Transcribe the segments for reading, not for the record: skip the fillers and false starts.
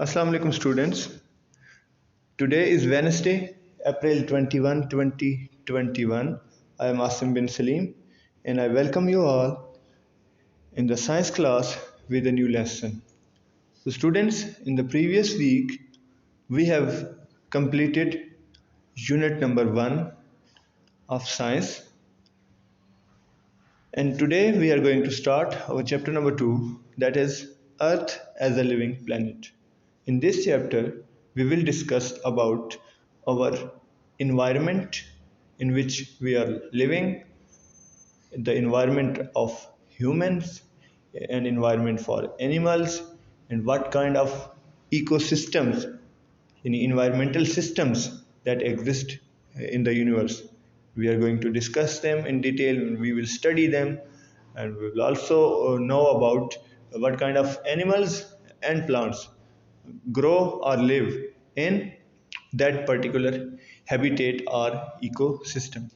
Assalamu alaikum students. Today is Wednesday, April 21, 2021. I am Asim bin Salim and I welcome you all in the science class with a new lesson. So students, in the previous week we have completed unit number 1 of science, and today we are going to start our chapter number 2, that is Earth as a living planet. In this chapter, we will discuss about our environment in which we are living, the environment of humans, an environment for animals, and what kind of ecosystems, any environmental systems that exist in the universe. We are going to discuss them in detail, we will study them, and we will also know about what kind of animals and plants grow or live in that particular habitat or ecosystem.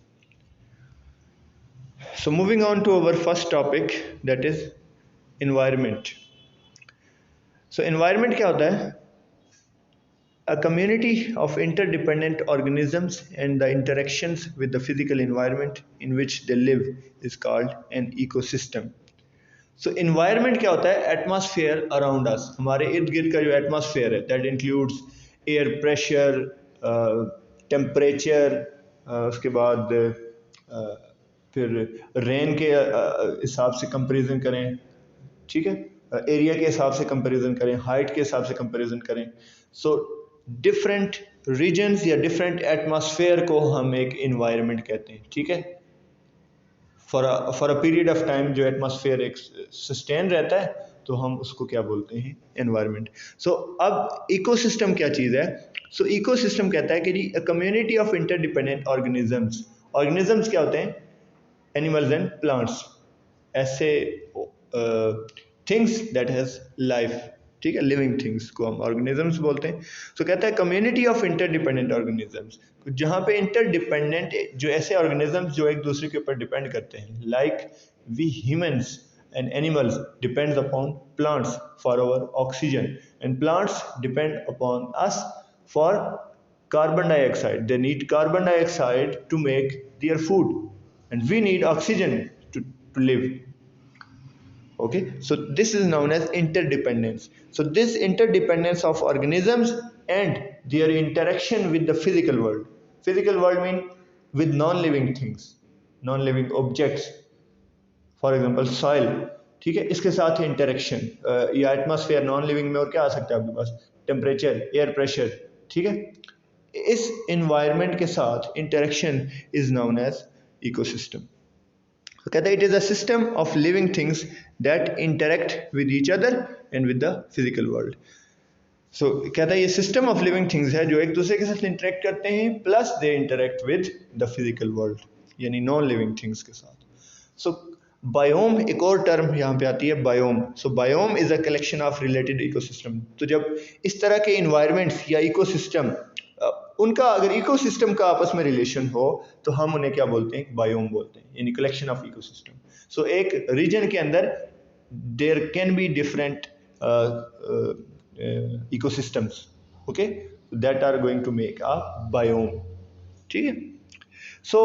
So moving on to our first topic, that is environment. So environment क्या होता है? A community of interdependent organisms and the interactions with the physical environment in which they live is called an ecosystem. So environment क्या होता है? Atmosphere around us. हमारे इर्द गिर्द का जो atmosphere है, that includes air pressure, temperature, उसके बाद फिर रेन के हिसाब से कंपैरिजन करें, ठीक है, एरिया के हिसाब से कंपैरिजन करें, हाइट के हिसाब से कंपैरिजन करें. सो डिफरेंट रीजन्स या डिफरेंट एटमॉस्फेयर को हम एक इन्वायरमेंट कहते हैं, ठीक है. For a period of time जो एटमॉस्फेयर एक सस्टेन रहता है तो हम उसको क्या बोलते हैं? एनवायरनमेंट. सो अब इकोसिस्टम क्या चीज़ है? सो इकोसिस्टम कहता है कि जी a community of interdependent organisms. Organisms क्या होते हैं? एनिमल्स एंड प्लांट्स, ऐसे थिंग्स दैट हैज लाइफ, ठीक है, लिविंग थिंग्स को हम ऑर्गेनिजम्स बोलते हैं. तो कहता है कम्युनिटी ऑफ इंटरडिपेंडेंट ऑर्गेनिजम्स, जहाँ पे इंटरडिपेंडेंट जो ऐसे ऑर्गेनिजम्स जो एक दूसरे के ऊपर डिपेंड करते हैं, like we humans and animals depends upon plants for our oxygen, and plants depend upon us for carbon dioxide. They need carbon dioxide to make their food, and we need oxygen to live. Okay, so this is known as interdependence. So this interdependence of organisms and their interaction with the physical world. Physical world mean with non-living things, non-living objects, for example soil, ठीक है, इसके साथ interaction या atmosphere, non living में और क्या आ सकता है आपके पास? टेम्परेचर, एयर प्रेशर, ठीक है. इस इन्वायरमेंट के साथ interaction is known as ecosystem. तो कहता है it is a system of living things that interact with each other and with the physical world. So कहता है ये सिस्टम ऑफ लिविंग थिंग्स है जो एक दूसरे के साथ इंटरेक्ट करते हैं, plus they interact with the physical world, यानी नॉन लिविंग थिंग्स के साथ. सो बायोम एक और टर्म यहाँ पे आती है, biome. So biome is a collection of related ecosystem. तो जब इस तरह के इन्वायरमेंट्स या इकोसिस्टम, उनका अगर इकोसिस्टम का आपस में रिलेशन हो तो हम उन्हें क्या बोलते हैं? बायोम बोलते हैं, यानी कलेक्शन ऑफ इकोसिस्टम. सो एक रीजन के अंदर there can be different ecosystems, okay, that are going to make a biome, ठीक है. सो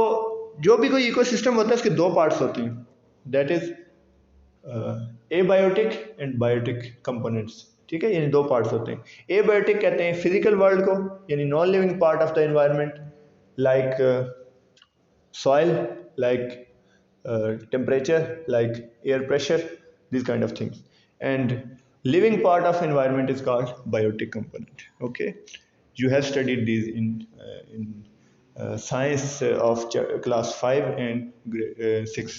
जो भी कोई इकोसिस्टम होता है उसके दो पार्ट्स होते हैं, that is abiotic and biotic components, ठीक है, यानी दो पार्ट्स होते हैं. एबायोटिक कहते हैं फिजिकल वर्ल्ड को, यानी non living part of the environment, like soil, like temperature, like air pressure, this kind of things. And living part of environment is called biotic component. Okay, you have studied these in science of class 5 and grade 6.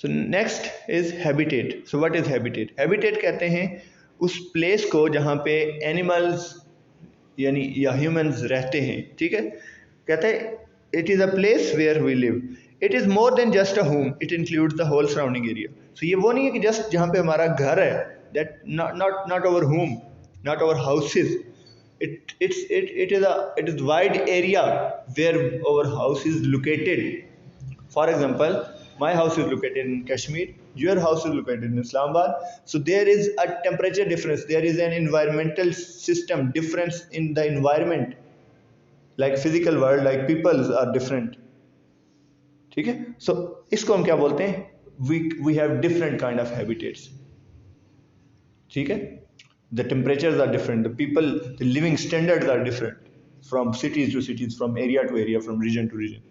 So next is habitat. So what is habitat? Habitat कहते हैं उस place को जहाँ पे animals यानी या humans रहते हैं, ठीक है. कहते हैं it is a place where we live. It is more than just a home, it includes the whole surrounding area. So ये वो नहीं है कि जस्ट जहाँ पे हमारा घर है, that not our home, not our houses. It is wide area where our house is located. For example, my house is located in Kashmir your house is located in Islamabad, so there is a temperature difference, there is an environmental system difference in the environment, like physical world, like peoples are different. ठीक है, so इसको हम क्या बोलते हैं, we have different kind of habitats. ठीक है, the temperatures are different, the people, the living standards are different from cities to cities, from area to area, from region to region.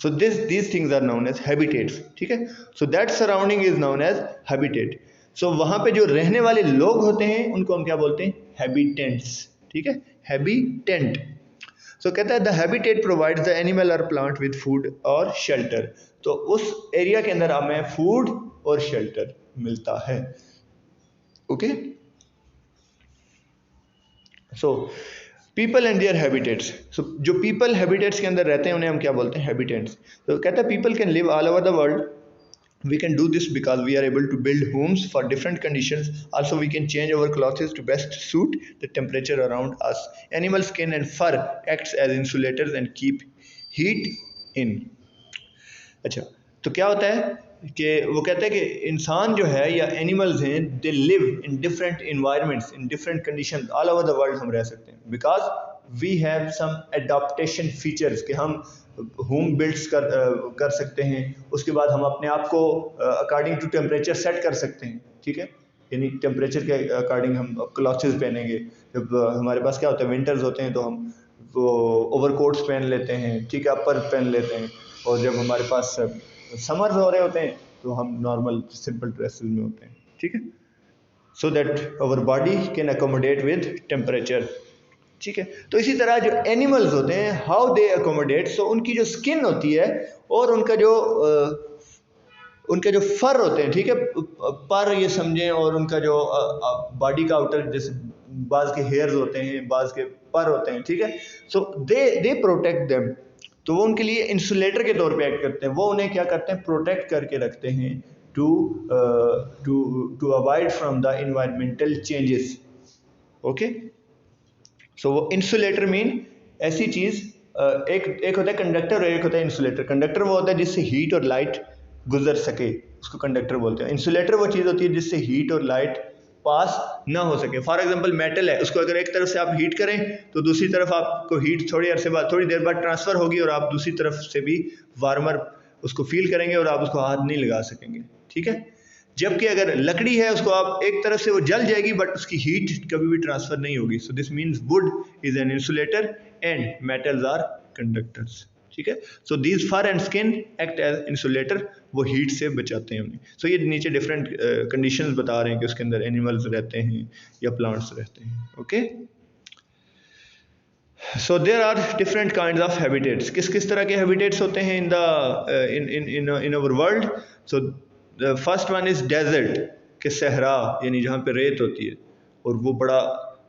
So these things are known as habitats. ठीक है, so that surrounding is known as habitat. So वहाँ पे जो रहने वाले लोग होते हैं उनको हम क्या बोलते हैं, habitants. ठीक है, habitant. So कहता है the habitat provides the animal or plant with food or shelter. तो उस एरिया के अंदर हमें फूड और शेल्टर मिलता है. Okay, so people and their habitats. So जो पीपल हैबिटेट्स के अंदर रहते हैं उन्हें हम क्या बोलते हैं, हैबिटेट्स. तो कहता है people can live all over the world. We can do this because we are able to build homes for different conditions. Also, we can change our clothes to best suit the temperature around us. Animal skin and fur acts as insulators and keep heat in. अच्छा, तो क्या होता है कि वो कहते हैं कि इंसान जो है या एनिमल्स हैं, they live in different environments, in different conditions all over the world. हम रह सकते हैं because we have some adaptation features, कि हम होम बिल्ड्स कर सकते हैं. उसके बाद हम अपने आप को अकॉर्डिंग टू टेम्परेचर सेट कर सकते हैं. ठीक है, यानी टेम्परेचर के अकॉर्डिंग हम क्लॉथ्स पहनेंगे. जब हमारे पास क्या होता है, विंटर्स होते हैं तो हम वो ओवरकोट्स पहन लेते हैं. ठीक है, अपर पहन लेते हैं. और जब हमारे पास समर्स हो रहे होते हैं तो हम नॉर्मल सिंपल ड्रेसेस में होते हैं. ठीक है, so that our body can accommodate with temperature. ठीक है, तो इसी तरह जो एनिमल्स होते हैं, हाउ दे अकोमोडेट. सो उनकी जो स्किन होती है और उनका जो फर होते हैं, ठीक है, पर ये समझें, और उनका जो बॉडी का आउटर, जैसे बाज के हेयर्स होते हैं, बाज के पर होते हैं. ठीक है, सो दे प्रोटेक्ट देम. तो वो उनके लिए इंसुलेटर के तौर पे एक्ट करते हैं. वो उन्हें क्या करते हैं, प्रोटेक्ट करके रखते हैं to avoid from the environmental changes. Okay, so वो इंसुलेटर मीन ऐसी चीज़, एक होता है कंडक्टर और एक होता है इंसुलेटर. कंडक्टर वो होता है जिससे हीट और लाइट गुजर सके, उसको कंडक्टर बोलते हैं. इंसुलेटर वो चीज़ होती है जिससे हीट और लाइट पास ना हो सके. फॉर एग्जांपल मेटल है, उसको अगर एक तरफ से आप हीट करें तो दूसरी तरफ आपको हीट थोड़ी देर बाद ट्रांसफ़र होगी और आप दूसरी तरफ से भी वार्मर उसको फील करेंगे और आप उसको हाथ नहीं लगा सकेंगे. ठीक है, जबकि अगर लकड़ी है उसको आप एक तरफ से वो जल जाएगी बट उसकी हीट कभी भी ट्रांसफ़र नहीं होगी. So this means wood is an insulator and metals are conductors. ठीक है, so these fur and skin act as insulator, वो हीट से बचाते हैं उन्हें. सो ये नीचे डिफरेंट कंडीशंस बता रहे हैं कि उसके अंदर एनिमल्स रहते हैं या प्लांट्स रहते हैं. Okay, so there are different kinds of habitats. किस तरह के हैबिटेट्स होते हैं in our world. So the first one is desert, के सहरा, यानी जहाँ पे रेत होती है और वो बड़ा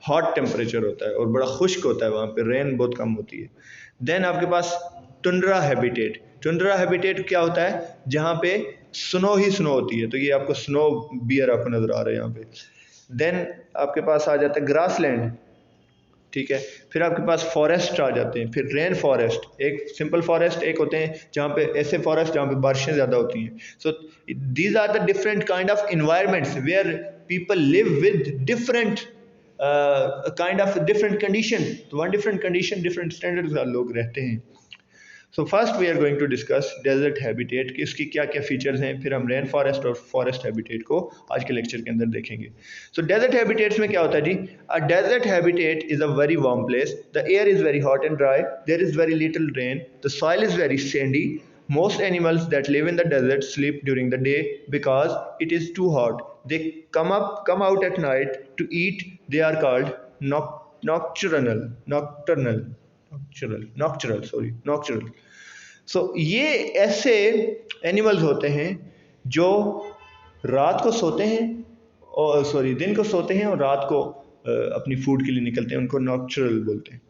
हॉट टेम्परेचर होता है और बड़ा खुश्क होता है, वहाँ पे रेन बहुत कम होती है. देन आपके पास टुंड्रा हैबिटेट. टुंड्रा हैबिटेट क्या होता है, जहाँ पे स्नो ही स्नो होती है. तो ये आपको स्नो बियर आपको नज़र आ रहा है यहाँ पे. देन आपके पास आ जाता है ग्रासलैंड. ठीक है, फिर आपके पास फॉरेस्ट आ जाते हैं, फिर रेन फॉरेस्ट, एक सिंपल फॉरेस्ट, एक होते हैं जहाँ पे ऐसे फॉरेस्ट जहाँ पे बारिशें ज़्यादा होती हैं. So these are the different kind of environments where people live with different kind of different condition. तो one different condition, different standards लोग रहते हैं. So first we are going to discuss desert habitat कि इसकी क्या क्या features हैं, फिर हम रेन फॉरेस्ट और फॉरेस्ट हैबिटेट को आज के लेक्चर के अंदर देखेंगे. सो डेजर्ट हैबिटेट्स में क्या होता है जी, a desert habitat is a very warm place, the air is very hot and dry, there is very little rain, the soil is very sandy. Most animals that live in the desert sleep during the day because it is too hot. They come out at night to eat. They are called nocturnal. So ये ऐसे animals होते हैं जो रात को सोते हैं और दिन को सोते हैं और रात को अपनी फूड के लिए निकलते हैं, उनको नॉक्चुरल बोलते हैं.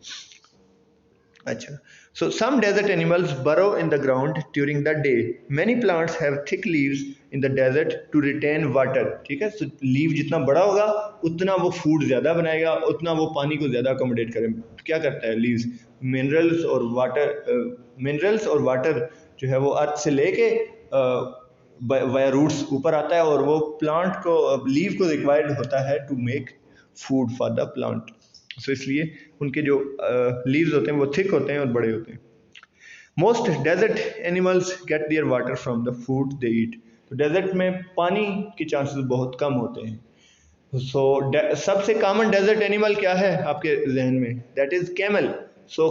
अच्छा, so some desert animals burrow in the ground during the day. Many plants have thick leaves in the desert to retain water. ठीक है, so लीव जितना बड़ा होगा उतना वो फूड ज़्यादा बनाएगा, उतना वो पानी को ज़्यादा अकोमोडेट करेगा. तो क्या करता है लीव्स, मिनरल्स और वाटर जो है वो अर्थ से लेके वाया रूट्स ऊपर आता है और वो प्लांट को लीव को रिक्वायर्ड होता है to make food for the plant. So इसलिए उनके जो लीव्स होते हैं वो थिक होते हैं और बड़े होते हैं। Most desert animals get their water from the food they eat. तो डेजर्ट में पानी के चांसेस बहुत कम होते हैं। सबसे कॉमन डेजर्ट एनिमल क्या है आपके जहन में? That is camel.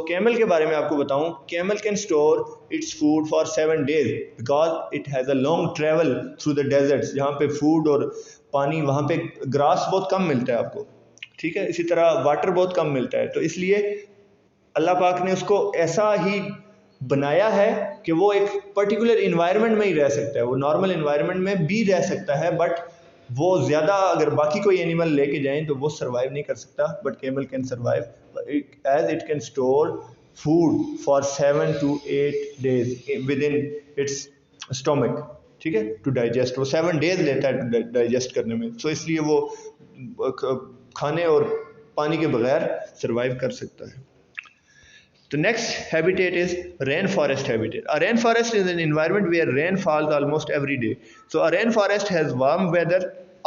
कैमल के बारे में आपको बताऊं, camel can store its food for 7 days because it has a long travel through the deserts, जहाँ पे फूड और पानी, वहाँ पे ग्रास बहुत कम मिलता है आपको, ठीक है, इसी तरह वाटर बहुत कम मिलता है। तो इसलिए अल्लाह पाक ने उसको ऐसा ही बनाया है कि वो एक पर्टिकुलर इन्वायरमेंट में ही रह सकता है। वो नॉर्मल इन्वायरमेंट में भी रह सकता है, बट वो ज़्यादा अगर बाकी कोई एनिमल लेके जाएं तो वो सर्वाइव नहीं कर सकता। But camel can survive as it can store food for 7 to 8 days within its stomach, ठीक है, टू डाइजेस्ट। वो 7 days लेता है डाइजेस्ट करने में। इसलिए वो खाने और पानी के बगैर सर्वाइव कर सकता है। The next habitat is rainforest habitat. A rainforest is an environment where rain falls almost every day. So a rainforest has warm weather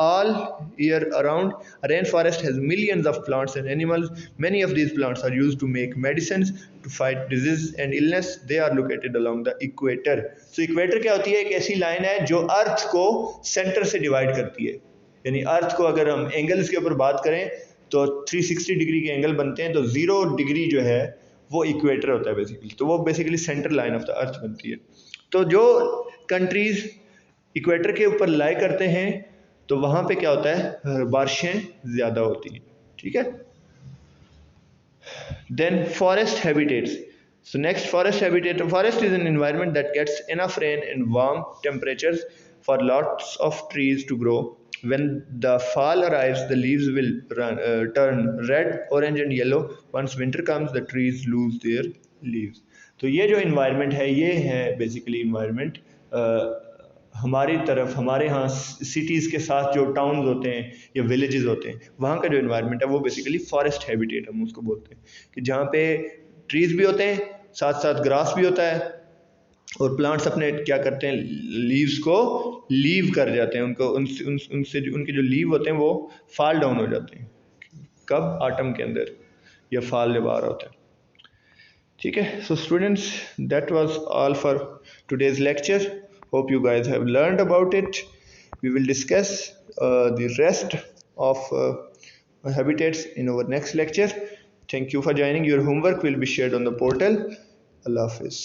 all year around. A rainforest has millions of plants and animals. Many of these plants are used to make medicines to fight disease and illness. They are located along the equator. So equator क्या होती है? एक ऐसी line है जो अर्थ को centre से divide करती है। यानी अर्थ को अगर हम एंगल्स के ऊपर बात करें तो 360 डिग्री के एंगल बनते हैं, तो 0 डिग्री जो है वो इक्वेटर होता है बेसिकली। तो वो basically centre line of the earth बनती है। तो जो कंट्रीज इक्वेटर के ऊपर लाई करते हैं तो वहाँ पे क्या होता है, बारिशें ज़्यादा होती हैं, ठीक है। Then forest habitats. So next, forest habitat. Forest is an environment that gets enough rain and warm temperatures for lots of trees to grow. When the fall arrives, the leaves will turn red, orange and yellow. Once winter comes, the trees lose their leaves. तो ये जो environment है, ये है basically environment हमारी तरफ, हमारे यहाँ cities के साथ जो towns होते हैं या villages होते हैं, वहाँ का जो environment है वो basically forest habitat हम उसको बोलते हैं, कि जहाँ पे ट्रीज भी होते हैं, साथ साथ ग्रास भी होता है, और प्लांट्स अपने क्या करते हैं, लीव्स को लीव कर जाते हैं, उनको उनसे उनके जो लीव होते हैं वो फॉल डाउन हो जाते हैं। कब? ऑटम के अंदर, या फॉल जब आ रहा होता है, ठीक है। So students, that was all for today's lecture. Hope you guys have learned about it. We will discuss the rest of habitats in our next lecture. Thank you for joining. Your homework will be shared on the portal. Allah Hafiz.